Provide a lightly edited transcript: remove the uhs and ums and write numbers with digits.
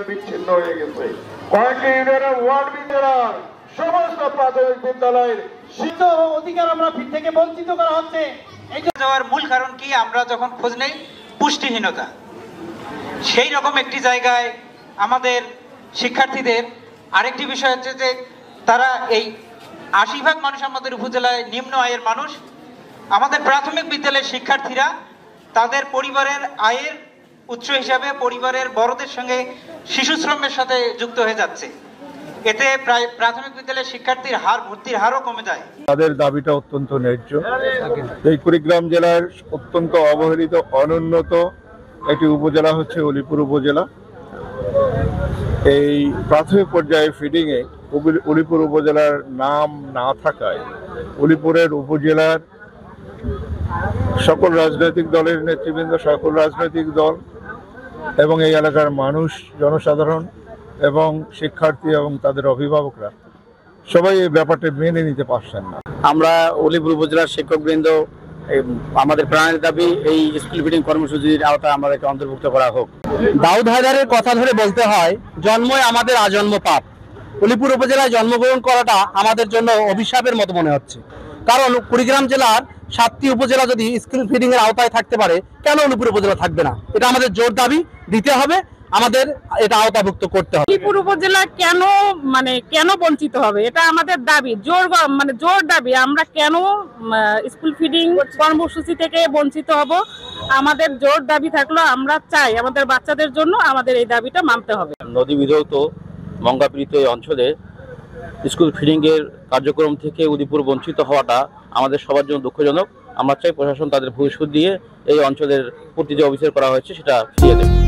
বিচ্ছিন্ন হয়ে গেছে। কয়েকটি ইউনিয়নের ওয়ার্ড বিদ্যালয় সমস্ত প্রাথমিক বিদ্যালয়ের শিক্ষা অধিকার আমরা থেকে বঞ্চিত করা হচ্ছে। যাওয়ার মূল কারণ কি? আমরা যখন খোঁজ নেই পুষ্টিহীনতা। সেই রকম একটি জায়গায় আমাদের শিক্ষার্থীদের আরেকটি বিষয় হচ্ছে যে তারা এই ৮০% মানুষ আমাদের উপজেলায় নিম্ন আয়ের মানুষ। আমাদের প্রাথমিক বিদ্যালয়ের শিক্ষার্থীরা তাদের পরিবারের আয়ের উৎস হিসাবে পরিবারের বড়দের সঙ্গে শিশু শ্রমের সাথে যুক্ত হয়ে যাচ্ছে। এতে প্রায় প্রাথমিক বিদ্যালয়ের শিক্ষার্থীর ভর্তির হারও কমে যায়। তাদের দাবিটা অত্যন্ত ন্যায্য। এই কুড়িগ্রাম জেলার অত্যন্ত অবহেলিত অনুন্নত একটি উপজেলা হচ্ছে উলিপুর উপজেলা। এই প্রাথমিক পর্যায়ে ফিডিংয়ে উলিপুর উপজেলার নাম না থাকায় উলিপুরের উপজেলার সকল রাজনৈতিক দলের নেতৃবৃন্দ, সকল রাজনৈতিক দল এবং এই এলাকার মানুষ, জনসাধারণ এবং শিক্ষার্থী এবং তাদের অভিভাবকরা সবাই এই ব্যাপারটা মেনে নিতে পারছেন না। আমরা উলিপুর উপজেলার শিক্ষকবৃন্দ আমাদের প্রাণের দাবি এই স্কুল ফিডিং কর্মসূচির আওতায় আমাদেরকে অন্তর্ভুক্ত করা হোক। দাউদ হায়দারের কথা ধরে বলতে হয়, জন্মই আমাদের আজন্ম পাপ। উলিপুর উপজেলায় জন্মগ্রহণ করাটা আমাদের জন্য অভিশাপের মতো মনে হচ্ছে। কারণ কুড়িগ্রাম জেলার 7টি উপজেলা যদি স্কুল ফিডিং এর আওতায় থাকতে পারে, কেন উলিপুর উপজেলা থাকবে না? এটা আমাদের জোর দাবি, দিতে হবে, আমাদের এটা আওতাভুক্ত করতে হবে। উলিপুর উপজেলা কেন বঞ্চিত হবে? এটা আমাদের দাবি, জোর দাবি। আমরা কেন স্কুল ফিডিং কর্মসূচি থেকে বঞ্চিত হব? আমাদের জোর দাবি থাকলো, আমরা চাই আমাদের বাচ্চাদের জন্য আমাদের এই দাবিটা মানতে হবে। নদী বিধৌত মঙ্গাপীড়িত এই অঞ্চলে স্কুল ফিডিং এর কার্যক্রম থেকে উলিপুর বঞ্চিত হওয়াটা আমাদের সবার জন্য দুঃখজনক। আমরা চাই প্রশাসন তাদের ভবিষ্যৎ দিয়ে এই অঞ্চলের প্রতি যে অবিচার করা হয়েছে সেটা ফিরিয়ে দেবে।